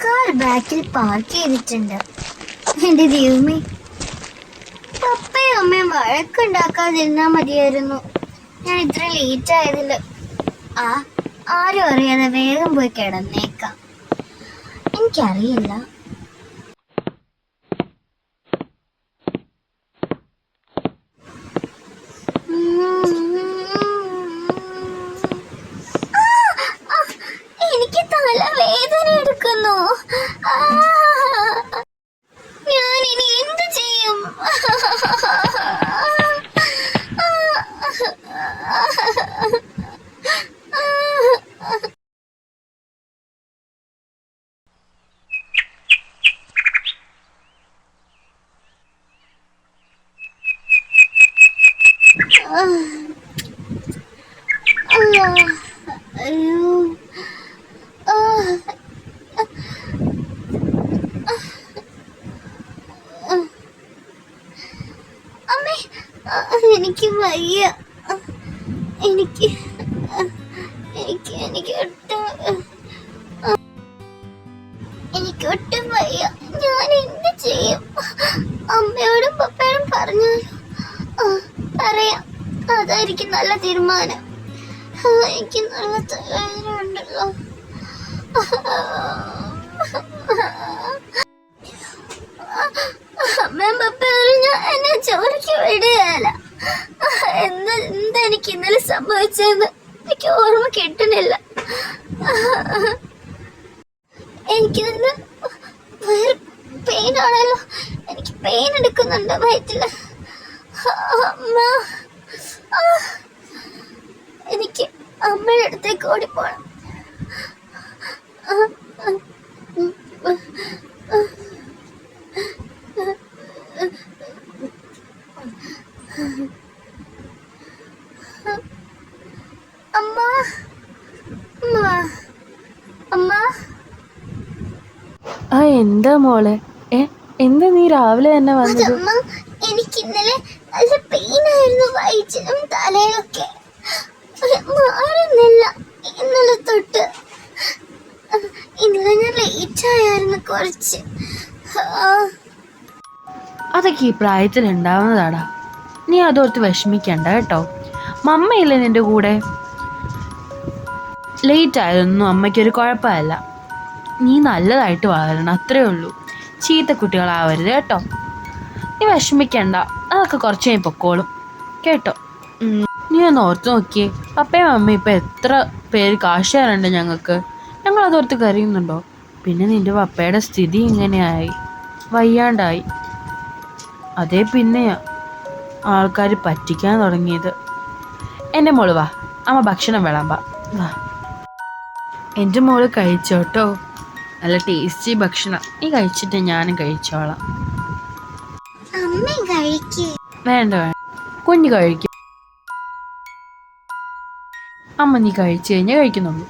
Car ബാക്കിൽ park ചെയ്തിട്ടുണ്ട്. എന്റെ ദൈവമേ, പപ്പയും അമ്മയും വഴക്കുണ്ടാക്കാതിരുന്നാ മതിയായിരുന്നു. ഞാൻ ഇത്ര ലേറ്റ് ആയതില് ആരും അറിയാതെ വേഗം പോയി കിടന്നേക്കാം. എനിക്കറിയില്ല എനിക്ക് തലവേദന എടുക്കുന്നു. ഞാൻ ഇനി എന്ത് ചെയ്യും? അമ്മേ, എനിക്ക് വയ്യ. എനിക്ക് ഒട്ടും വയ്യ. ഞാൻ എന്ത് ചെയ്യും? അമ്മയോടും പപ്പയോടും പറഞ്ഞാലോ? പറയാം, അതായിരിക്കും നല്ല തീരുമാനം. എനിക്ക് നല്ല തലവേദന ഉണ്ടല്ലോ. അമ്മയും പപ്പയോടും ഞാൻ എന്നെ ജോലിക്ക് വിടുകയല്ല. എന്തെനിക്ക് ഇന്നലെ സംഭവിച്ചതെന്ന് എനിക്ക് ഓർമ്മ കിട്ടുന്നില്ല. എനിക്ക് നല്ല പെയിൻ ആണല്ലോ. എനിക്ക് പെയിൻ എടുക്കുന്നുണ്ട് വയറ്റില്. അമ്മ, എനിക്ക് അമ്മയുടെ അടുത്തേക്ക് ഓടിപ്പോണം. അമ്മ, അമ്മ, അമ്മ. എന്താ മോളെ? എന്താ നീ രാവിലെ തന്നെ വന്നത്? എനിക്ക് ഇന്നലെ നല്ല പെയിൻ ആയിരുന്നു വയറ്റിലും തലയിലൊക്കെ. മാറുന്നില്ല ഇന്നലെ തൊട്ട്. ഇന്നലെ ഞാൻ ലേറ്റ് ആയിരുന്നു കുറച്ച്. അതൊക്കെ ഈ പ്രായത്തിൽ ഉണ്ടാവുന്നതാടാ. നീ അതോർത്ത് വിഷമിക്കണ്ട കേട്ടോ. മമ്മയില്ലേ നിന്റെ കൂടെ? ലേറ്റ് ആയതൊന്നും അമ്മയ്ക്കൊരു കുഴപ്പമല്ല. നീ നല്ലതായിട്ട് വളരണം, അത്രേ ഉള്ളൂ. ചീത്ത കുട്ടികളാവരുത് കേട്ടോ. നീ വിഷമിക്കണ്ട, അതൊക്കെ കുറച്ച് കഴിഞ്ഞ് പൊക്കോളും കേട്ടോ. നീ ഒന്ന് ഓർത്ത് നോക്കിയേ, പപ്പയും അമ്മയും ഇപ്പം എത്ര പേര് കാശ് തരണ്ട് ഞങ്ങൾക്ക്. ഞങ്ങൾ അതോർത്ത് കരയുന്നുണ്ടോ? പിന്നെ നിന്റെ പപ്പയുടെ സ്ഥിതി ഇങ്ങനെയായി, വയ്യാണ്ടായി. അതേ പിന്നെയാ ആൾക്കാർ പറ്റിക്കാൻ തുടങ്ങിയത്. എൻ്റെ മോള് വാ, അമ്മ ഭക്ഷണം വിളമ്പാ. വാ, എൻ്റെ മോള് കഴിച്ചോട്ടോ. നല്ല ടേസ്റ്റി ഭക്ഷണം. നീ കഴിച്ചിട്ട് ഞാനും കഴിച്ചോളാം. വേണ്ട വേണ്ട, കുഞ്ഞ് കഴിക്കും. അമ്മ നീ കഴിച്ചു കഴിഞ്ഞാൽ കഴിക്കുന്നുള്ളൂ.